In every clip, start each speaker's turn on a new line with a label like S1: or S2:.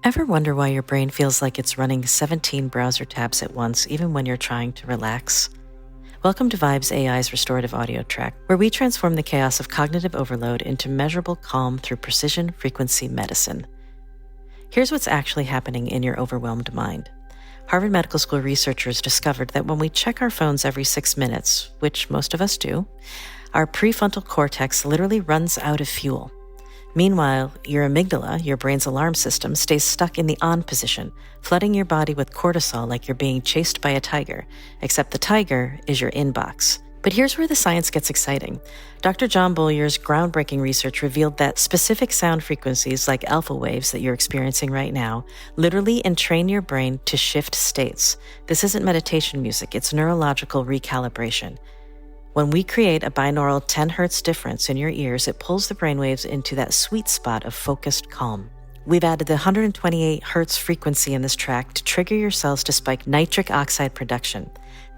S1: Ever wonder why your brain feels like it's running 17 browser tabs at once, even when you're trying to relax? Welcome to Vibes AI's restorative audio track, where we transform the chaos of cognitive overload into measurable calm through precision frequency medicine. Here's what's actually happening in your overwhelmed mind. Harvard Medical School researchers discovered that when we check our phones every 6 minutes, which most of us do, our prefrontal cortex literally runs out of fuel. Meanwhile, your amygdala, your brain's alarm system, stays stuck in the on position, flooding your body with cortisol like you're being chased by a tiger, except the tiger is your inbox. But here's where the science gets exciting. Dr. John Bolyer's groundbreaking research revealed that specific sound frequencies like alpha waves that you're experiencing right now literally entrain your brain to shift states. This isn't meditation music, it's neurological recalibration. When we create a binaural 10 Hz difference in your ears, it pulls the brainwaves into that sweet spot of focused calm. We've added the 128 Hz frequency in this track to trigger your cells to spike nitric oxide production.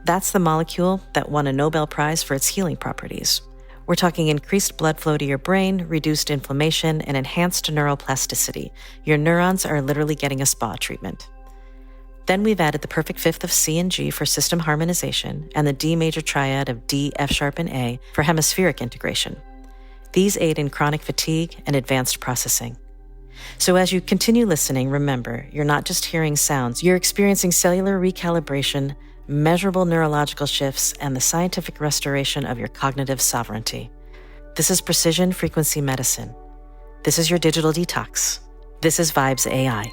S1: That's the molecule that won a Nobel Prize for its healing properties. We're talking increased blood flow to your brain, reduced inflammation, and enhanced neuroplasticity. Your neurons are literally getting a spa treatment. Then we've added the perfect fifth of C and G for system harmonization and the D major triad of D, F sharp, and A for hemispheric integration. These aid in chronic fatigue and advanced processing. So as you continue listening, remember, you're not just hearing sounds, you're experiencing cellular recalibration, measurable neurological shifts, and the scientific restoration of your cognitive sovereignty. This is precision frequency medicine. This is your digital detox. This is Vibes AI.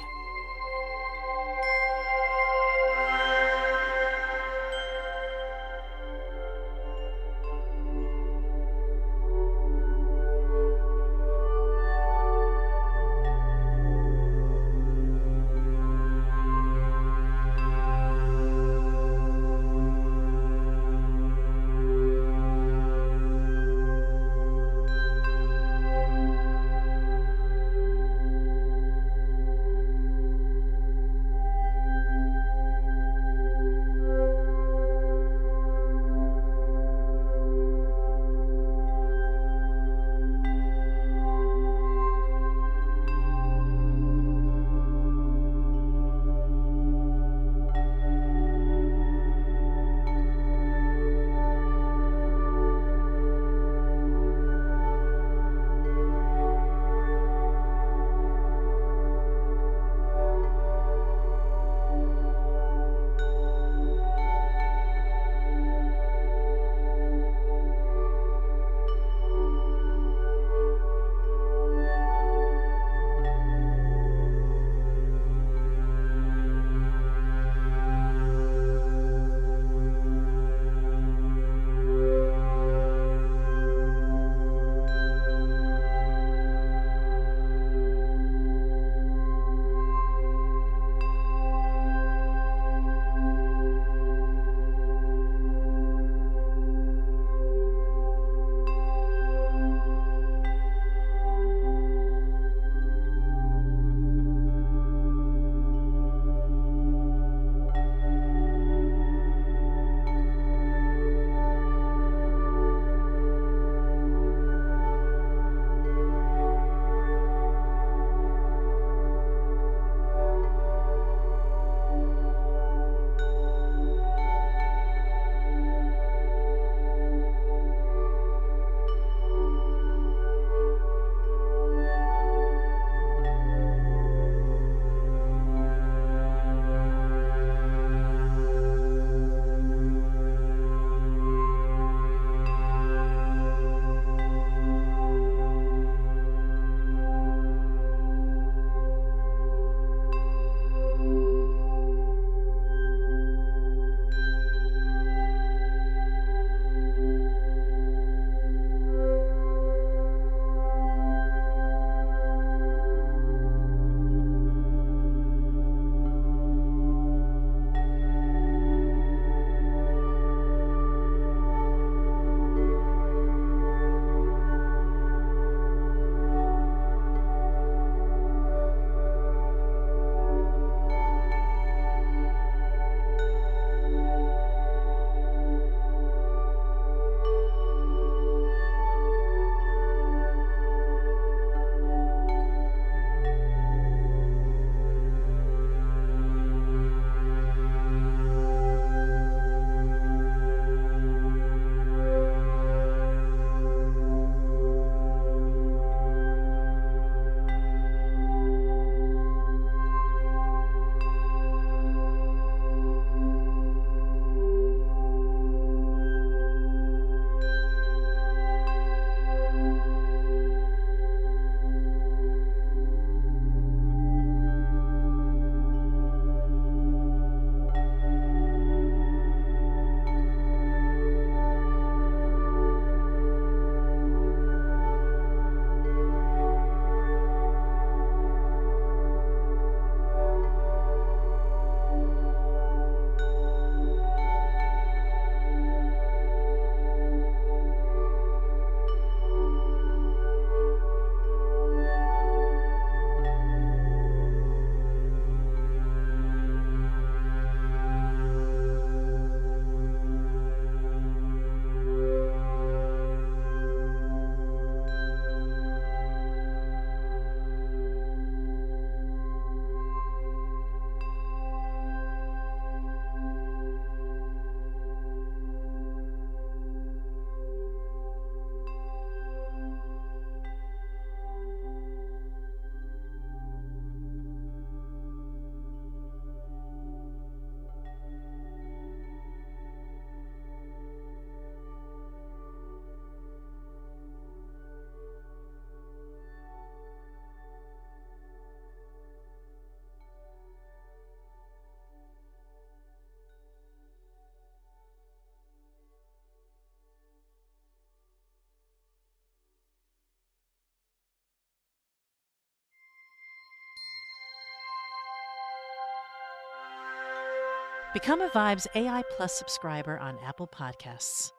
S1: Become a Vibes AI Plus subscriber on Apple Podcasts.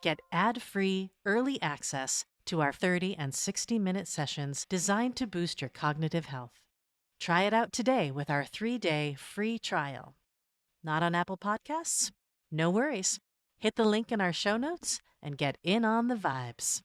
S1: Get ad-free, early access to our 30 and 60-minute sessions designed to boost your cognitive health. Try it out today with our 3-day free trial. Not on Apple Podcasts? No worries. Hit the link in our show notes and get in on the vibes.